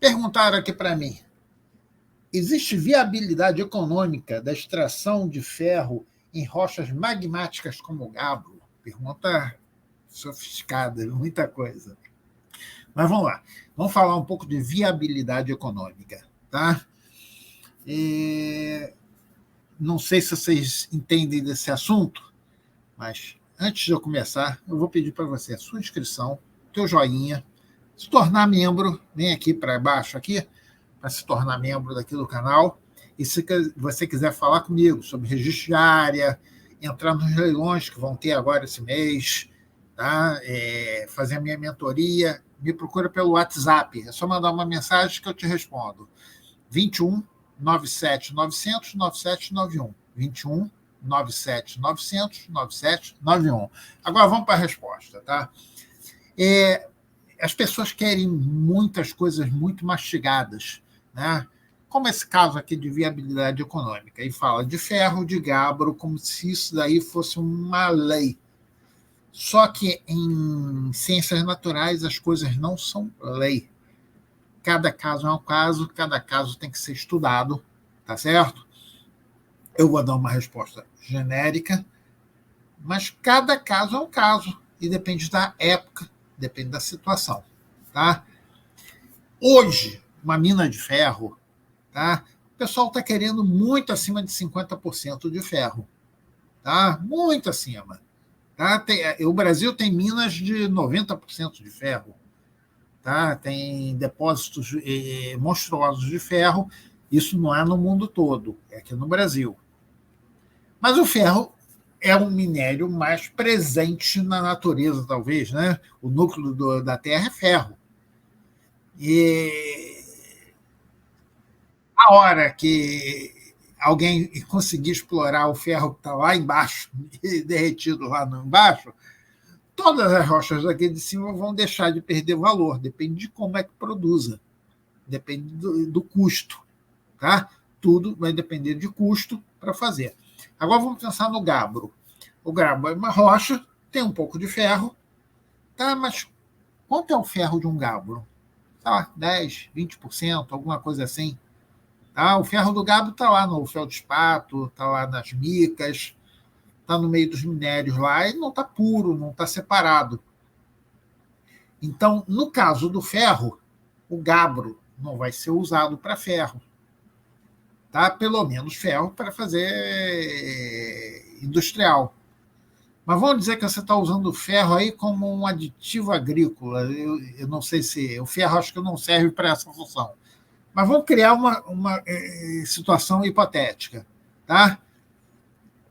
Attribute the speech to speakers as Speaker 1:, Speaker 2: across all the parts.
Speaker 1: Perguntaram aqui para mim: existe viabilidade econômica da extração de ferro em rochas magmáticas como o gabbro? Pergunta sofisticada, muita coisa. Mas vamos lá, vamos falar um pouco de viabilidade econômica, tá? Não sei se vocês entendem desse assunto, mas antes de eu começar, eu vou pedir para você a sua inscrição, teu joinha, se tornar membro, vem aqui para baixo aqui, para se tornar membro daqui do canal. E se você quiser falar comigo sobre registro de área, entrar nos leilões que vão ter agora esse mês, tá? Fazer a minha mentoria, me procura pelo WhatsApp. É só mandar uma mensagem que eu te respondo. 21 97 900 9791. 21 97 900 9791. Agora vamos para a resposta, tá? As pessoas querem muitas coisas muito mastigadas, né? Como esse caso aqui de viabilidade econômica, e fala de ferro, de gabbro, como se isso daí fosse uma lei. Só que em ciências naturais as coisas não são lei. Cada caso é um caso, cada caso tem que ser estudado, tá certo? Eu vou dar uma resposta genérica, mas cada caso é um caso, e depende da época, depende da situação, tá? Hoje, uma mina de ferro, tá? O pessoal está querendo muito acima de 50% de ferro, tá? Muito acima. Tá? O Brasil tem minas de 90% de ferro, tá? Tem depósitos monstruosos de ferro. Isso não é no mundo todo, é aqui no Brasil. Mas o ferro é um minério mais presente na natureza, talvez, né? O núcleo da Terra é ferro. E a hora que alguém conseguir explorar o ferro que está lá embaixo, derretido lá embaixo, todas as rochas daqui de cima vão deixar de perder valor. Depende de como é que produza. Depende do custo. Tá? Tudo vai depender de custo para fazer. Agora vamos pensar no gabbro. O gabbro é uma rocha, tem um pouco de ferro, tá? Mas quanto é o ferro de um gabbro? Tá, 10%, 20%, alguma coisa assim. Tá? O ferro do gabbro está lá no feldspato, está lá nas micas, está no meio dos minérios lá e não está puro, não está separado. Então, no caso do ferro, o gabbro não vai ser usado para ferro. Tá? Pelo menos ferro para fazer industrial. Mas vamos dizer que você está usando o ferro aí como um aditivo agrícola. Eu não sei se... O ferro acho que não serve para essa função. Mas vamos criar uma situação hipotética. Tá?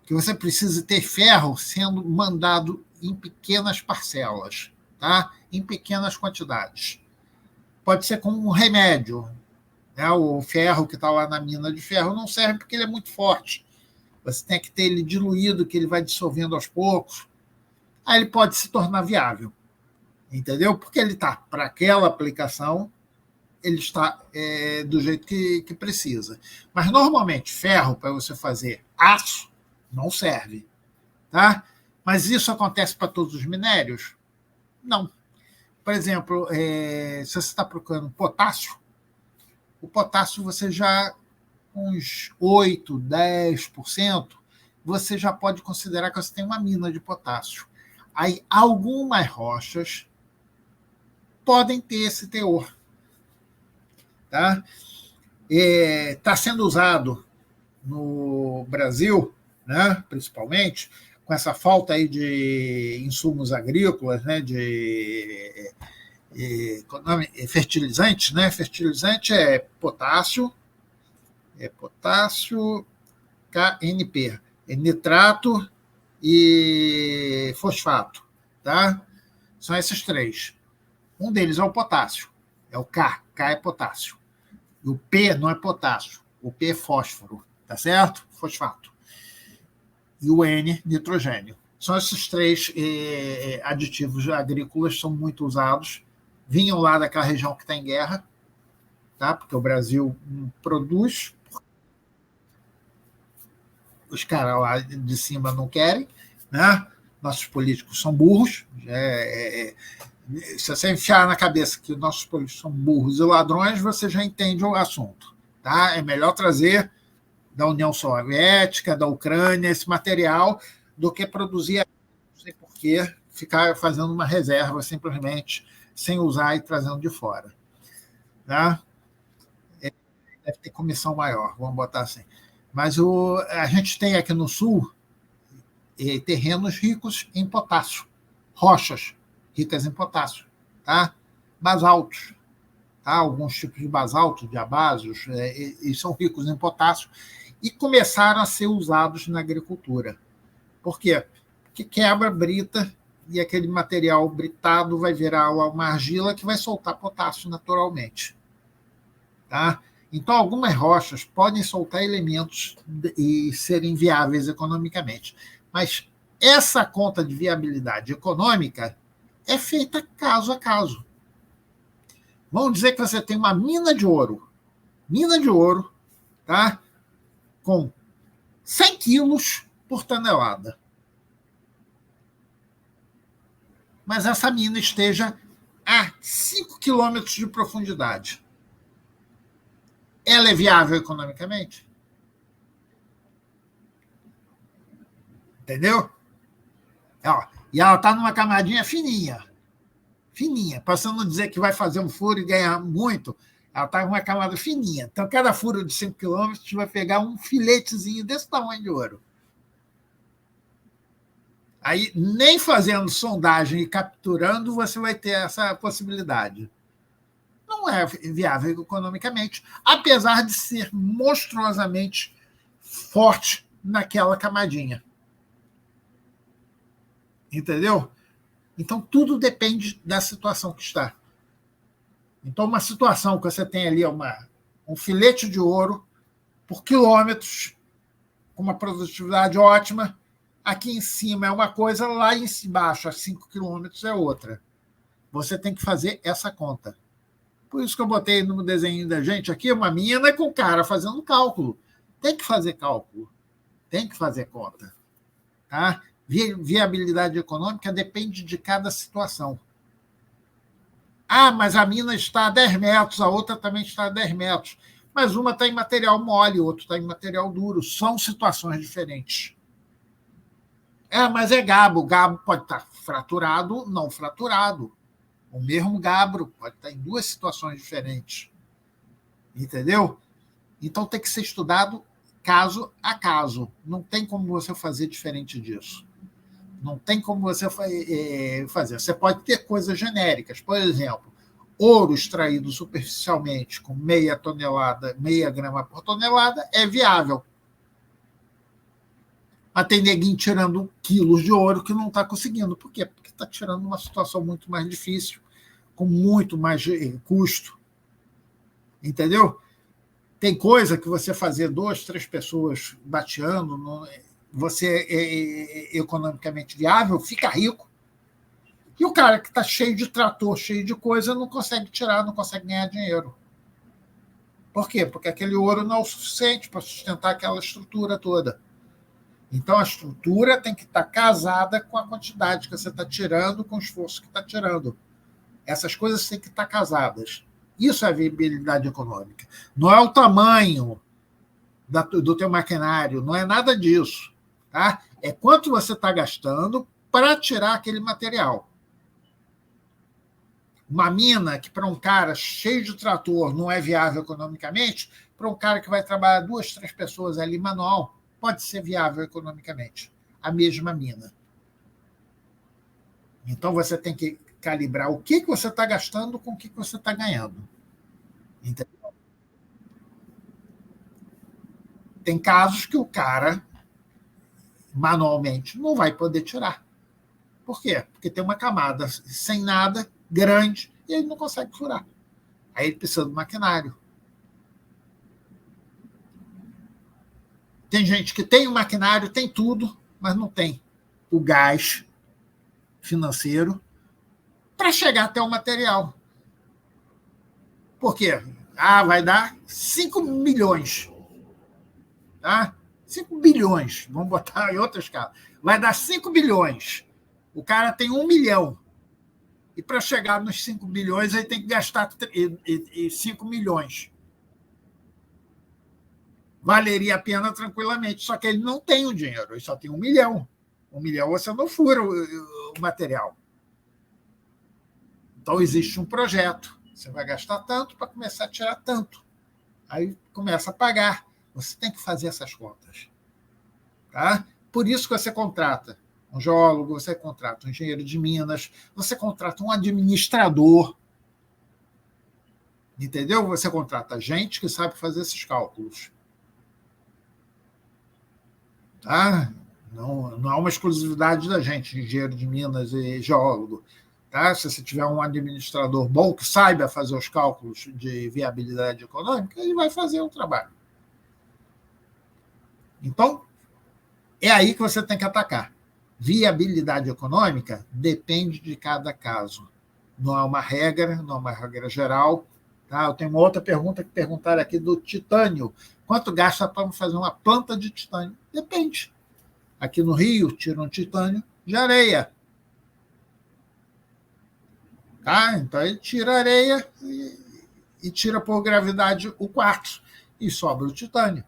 Speaker 1: Que você precisa ter ferro sendo mandado em pequenas parcelas, tá? Em pequenas quantidades. Pode ser como um remédio. Né? O ferro que está lá na mina de ferro não serve porque ele é muito forte. Você tem que ter ele diluído, que ele vai dissolvendo aos poucos. Aí ele pode se tornar viável. Entendeu? Porque ele está para aquela aplicação, ele está do jeito que precisa. Mas, normalmente, ferro, para você fazer aço, não serve. Tá? Mas isso acontece para todos os minérios? Não. Por exemplo, se você está procurando potássio, o potássio você já, uns 8%, 10%, você já pode considerar que você tem uma mina de potássio. Aí, algumas rochas podem ter esse teor. Tá? Está sendo usado no Brasil, né, principalmente, com essa falta aí de insumos agrícolas, né, de fertilizantes, né? Fertilizante é potássio KNP, nitrato e fosfato, tá? São esses três. Um deles é o potássio, é o K é potássio. E o P não é potássio, o P é fósforo, tá certo? Fosfato. E o N, nitrogênio. São esses três aditivos agrícolas, são muito usados. Vinham lá daquela região que está em guerra, tá? Porque o Brasil produz, os caras lá de cima não querem, né? Nossos políticos são burros, Se você enfiar na cabeça que nossos políticos são burros e ladrões, você já entende o assunto. Tá? É melhor trazer da União Soviética, da Ucrânia, esse material, do que produzir, não sei por quê, ficar fazendo uma reserva simplesmente, sem usar e trazendo de fora. Tá? Deve ter comissão maior, vamos botar assim. Mas a gente tem aqui no Sul terrenos ricos em potássio, rochas ricas em potássio, tá? Basaltos, tá? Alguns tipos de basalto, diabásios, e são ricos em potássio, e começaram a ser usados na agricultura. Por quê? Porque quebra, brita, e aquele material britado vai virar uma argila que vai soltar potássio naturalmente. Tá? Então, algumas rochas podem soltar elementos e serem viáveis economicamente. Mas essa conta de viabilidade econômica é feita caso a caso. Vamos dizer que você tem uma mina de ouro, tá? Com 100 quilos por tonelada. Mas essa mina esteja a 5 quilômetros de profundidade. Ela é viável economicamente? Entendeu? E ela está numa camadinha fininha. Fininha. Para você não dizer que vai fazer um furo e ganhar muito, ela está numa camada fininha. Então, cada furo de 5 quilômetros vai pegar um filetezinho desse tamanho de ouro. Aí, nem fazendo sondagem e capturando, você vai ter essa possibilidade. Não é viável economicamente, apesar de ser monstruosamente forte naquela camadinha. Entendeu? Então, tudo depende da situação que está. Então, uma situação que você tem ali um filete de ouro por quilômetros, com uma produtividade ótima, aqui em cima é uma coisa, lá embaixo, a 5 quilômetros, é outra. Você tem que fazer essa conta. Por isso que eu botei no desenho da gente aqui uma mina com o cara fazendo cálculo. Tem que fazer cálculo. Tem que fazer conta. Tá? Viabilidade econômica depende de cada situação. Ah, mas a mina está a 10 metros, a outra também está a 10 metros. Mas uma está em material mole, outra está em material duro. São situações diferentes. Mas é gabo. O gabo pode estar fraturado, não fraturado. O mesmo gabro pode estar em duas situações diferentes. Entendeu? Então tem que ser estudado caso a caso. Não tem como você fazer diferente disso. Não tem como você fazer. Você pode ter coisas genéricas. Por exemplo, ouro extraído superficialmente com meia grama por tonelada é viável. Mas tem neguinho tirando quilos de ouro que não está conseguindo. Por quê? Porque está tirando uma situação muito mais difícil, com muito mais custo. Entendeu? Tem coisa que você fazer 2, 3 pessoas bateando, você é economicamente viável, fica rico. E o cara que está cheio de trator, cheio de coisa, não consegue tirar, não consegue ganhar dinheiro. Por quê? Porque aquele ouro não é o suficiente para sustentar aquela estrutura toda. Então, a estrutura tem que estar casada com a quantidade que você está tirando, com o esforço que está tirando. Essas coisas têm que estar casadas. Isso é viabilidade econômica. Não é o tamanho do teu maquinário, não é nada disso. Tá? É quanto você está gastando para tirar aquele material. Uma mina que para um cara cheio de trator não é viável economicamente, para um cara que vai trabalhar 2, 3 pessoas ali manual, pode ser viável economicamente. A mesma mina. Então você tem que calibrar o que você está gastando com o que você está ganhando. Entendeu? Tem casos que o cara manualmente não vai poder tirar. Por quê? Porque tem uma camada sem nada, grande, e ele não consegue furar. Aí ele precisa do maquinário. Tem gente que tem o maquinário, tem tudo, mas não tem o gás financeiro para chegar até o material. Por quê? Vai dar 5 milhões. Tá? 5 bilhões. Vamos botar em outra escala. Vai dar 5 bilhões. O cara tem 1 milhão. E para chegar nos 5 bilhões, aí tem que gastar 5 milhões. Valeria a pena tranquilamente, só que ele não tem o dinheiro, ele só tem 1 milhão. 1 milhão você não fura o material. Então, existe um projeto. Você vai gastar tanto para começar a tirar tanto. Aí começa a pagar. Você tem que fazer essas contas. Tá? Por isso que você contrata um geólogo, você contrata um engenheiro de minas, você contrata um administrador. Entendeu? Você contrata gente que sabe fazer esses cálculos. Tá? Não é uma exclusividade da gente, engenheiro de minas e geólogo. Tá? Se você tiver um administrador bom que saiba fazer os cálculos de viabilidade econômica, ele vai fazer o trabalho. Então, é aí que você tem que atacar. Viabilidade econômica depende de cada caso. Não é uma regra, não é uma regra geral. Tá? Eu tenho uma outra pergunta que perguntaram aqui do titânio. Quanto gasta para fazer uma planta de titânio? Depende. Aqui no Rio, tiram titânio de areia. Tá? Então, ele tira a areia e tira por gravidade o quartzo e sobra o titânio.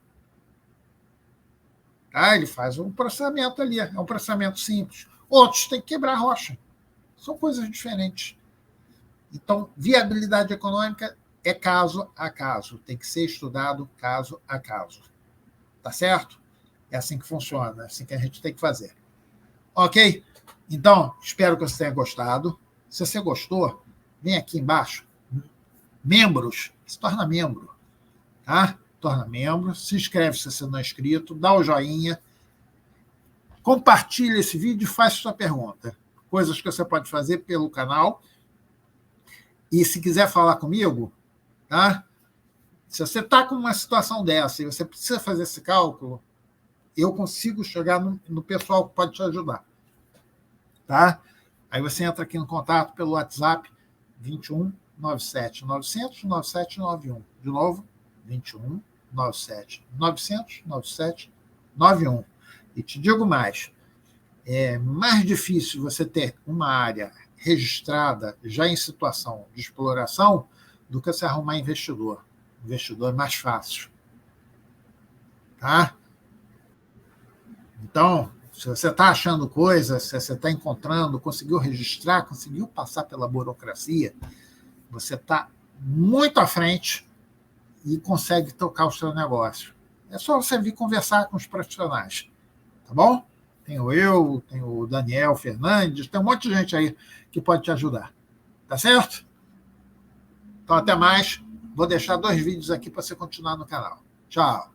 Speaker 1: Tá? Ele faz um processamento ali, é um processamento simples. Outros têm que quebrar a rocha. São coisas diferentes. Então, viabilidade econômica é caso a caso, tem que ser estudado caso a caso. Tá certo? É assim que funciona, é assim que a gente tem que fazer. Ok? Então, espero que você tenha gostado. Se você gostou, vem aqui embaixo, membros, se torna membro, tá? Torna membro, se inscreve se você não é inscrito, dá o joinha, compartilha esse vídeo e faz sua pergunta. Coisas que você pode fazer pelo canal. E se quiser falar comigo, tá? Se você está com uma situação dessa e você precisa fazer esse cálculo, eu consigo chegar no pessoal que pode te ajudar. Tá? Aí você entra aqui no contato pelo WhatsApp 21 97 900 9791. De novo, 21 97 900 9791. E te digo mais, é mais difícil você ter uma área registrada já em situação de exploração do que você arrumar investidor. Investidor é mais fácil. Tá? Então, se você está achando coisas, se você está encontrando, conseguiu registrar, conseguiu passar pela burocracia, você está muito à frente e consegue tocar o seu negócio. É só você vir conversar com os profissionais. Tá bom? Tenho eu, tenho o Daniel Fernandes, tem um monte de gente aí que pode te ajudar. Tá certo? Então, até mais. Vou deixar 2 vídeos aqui para você continuar no canal. Tchau.